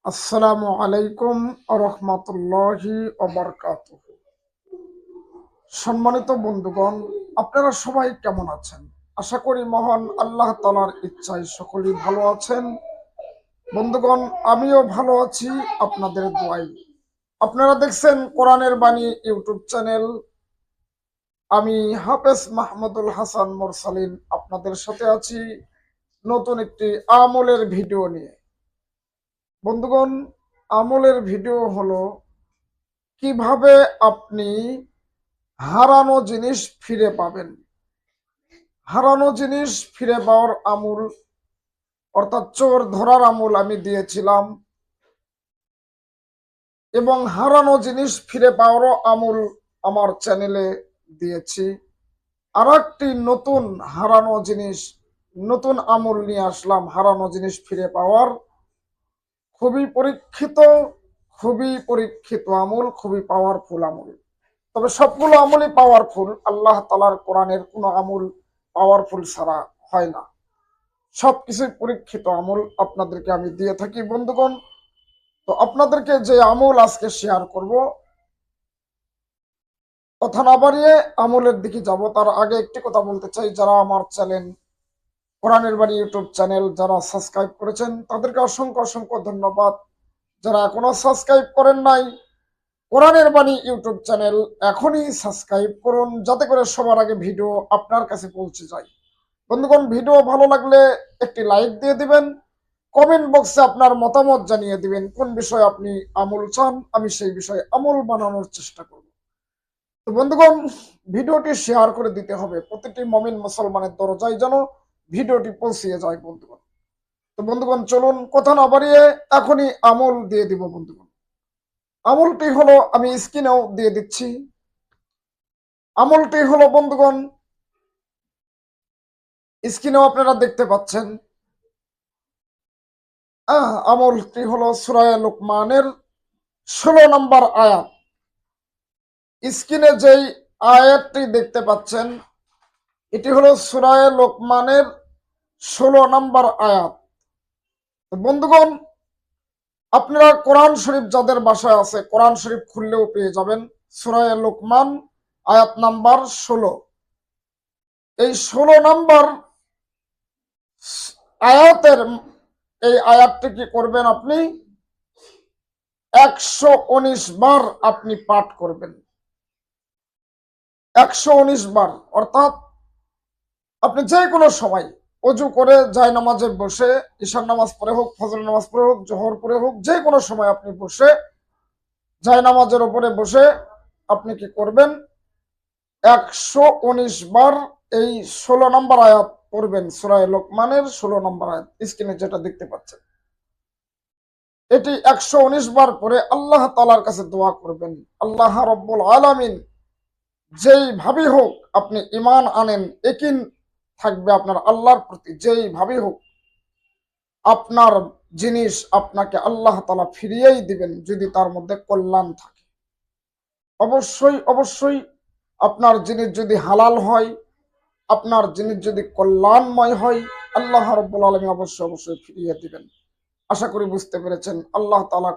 আসসালামু আলাইকুম রহমতুল্লাহি ওবারকাতুহু। সম্মানিত বন্ধুগণ, আপনারা সবাই কেমন আছেন? আশা করি মহান আল্লাহ তাআলার ইচ্ছায় সকলেই ভালো আছেন। বন্ধুগণ, আমিও ভালো আছি আপনাদের দোয়ায়। আপনারা দেখছেন কোরআনের বাণী ইউটিউব চ্যানেল। আমি হাফেজ মাহমুদুল হাসান মোরসালিন আপনাদের সাথে আছি নতুন একটি আমলের ভিডিও নিয়ে। বন্ধুগণ, আমলের ভিডিও হলো কিভাবে আপনি হারানো জিনিস ফিরে পাবেন। হারানো জিনিস ফিরে পাওয়ার আমল, অর্থাৎ চোর ধরার আমল আমি দিয়েছিলাম, এবং হারানো জিনিস ফিরে পাওয়ারও আমল আমার চ্যানেলে দিয়েছি। আর একটি নতুন হারানো জিনিস, নতুন আমল নিয়ে আসলাম হারানো জিনিস ফিরে পাওয়ার। খুবই পরীক্ষিত আমল, খুবই পাওয়ারফুল আমল। তবে সবগুলো আমলই পাওয়ারফুল। আল্লাহ তাআলার কোরআনের কোনো আমল পাওয়ারফুল ছাড়া হয় না। সবকিছুই পরীক্ষিত আমল আপনাদেরকে আমি দিয়ে থাকি বন্ধুগণ। তো আপনাদেরকে যে আমল আজকে শেয়ার করব, কথা না বাড়িয়ে আমলের দিকে যাব। তার আগে একটি কথা বলতে চাই, যারা আমার চ্যানেল কোরআনের বাণী ইউটিউব চ্যানেল যারা সাবস্ক্রাইব করেছেন তাদেরকে অসংখ্য অসংখ্য ধন্যবাদ। যারা এখনো সাবস্ক্রাইব করেন নাই কোরআনের বাণী ইউটিউব চ্যানেল, এখনই সাবস্ক্রাইব করুন, যাতে করে সবার আগে ভিডিও আপনার কাছে পৌঁছে যায়। বন্ধুগণ, ভিডিও ভালো লাগলে একটি লাইক দিয়ে দিবেন। কমেন্ট বক্সে আপনার মতামত জানিয়ে দিবেন কোন বিষয়ে আপনি আমল চান, আমি সেই বিষয়ে আমল বানানোর চেষ্টা করব। তো বন্ধুগণ, ভিডিওটি শেয়ার করে দিতে হবে, প্রতিটি মুমিন মুসলমানের দরজায় যেন ভিডিওটি পৌঁছিয়ে যায় বন্ধুগণ। তো বন্ধুগণ, চলুন কথা না বাড়িয়ে এখনই আমল দিয়ে দিব বন্ধুগণ। আমলটি হলো, আমি স্ক্রিনেও দিয়ে দিচ্ছি। আমলটি হলো বন্ধুগণ, স্ক্রিনেও আপনারা দেখতে পাচ্ছেন। আমলটি হলো সূরা লুকমানের 16 নম্বর আয়াত। স্ক্রিনে যেই আয়াতটি দেখতে পাচ্ছেন, এটি হলো সূরা লুকমানের 16 নম্বর আয়াত। বন্ধুগণ, আপনারা কোরআন শরীফ যাদের বাসায় আছে, কোরআন শরীফ খুললেও পেয়ে যাবেন। সূরা লুকমান আয়াত নাম্বার 16। এই 16 নম্বর আয়াতের এই আয়াতটি কি করবেন, আপনি 119 বার আপনি পাঠ করবেন। 119 বার, অর্থাৎ আপনি যে কোনো সময় অজু করে জায়নামাজে বসে, ঈশার নামাজ পড়ে হোক, ফজর নামাজ পড়ে হোক, জোহর পড়ে হোক, যে কোনো সময় আপনি বসে জায়নামাজের উপরে বসে আপনি কি করবেন, 119 বার এই 16 নম্বর আয়াত পড়বেন। সূরা লোকমানের 16 নম্বর আয়াত স্ক্রিনে যেটা দেখতে পাচ্ছেন, এটি 119 বার পরে আল্লাহ তাআলার কাছে দোয়া করবেন। আল্লাহ রব্বুল আলামিন যেই ভাবে হোক আপনি ঈমান আনেন, ইয়াকিন থাকবে আপনার আল্লাহর প্রতি, যেই ভাবে হোক আপনার জিনিস আপনাকে আল্লাহ তাআলা ফিরিয়েই দিবেন, যদি তার মধ্যে কল্যাণ থাকে। অবশ্যই আপনার জিনিস যদি হালাল হয়, আপনার জিনিস যদি কল্যাণময় হয়, আল্লাহ রাব্বুল আলামিন অবশ্যই ফিরিয়ে দিবেন। আশা করি বুঝতে পেরেছেন। আল্লাহ তাআলা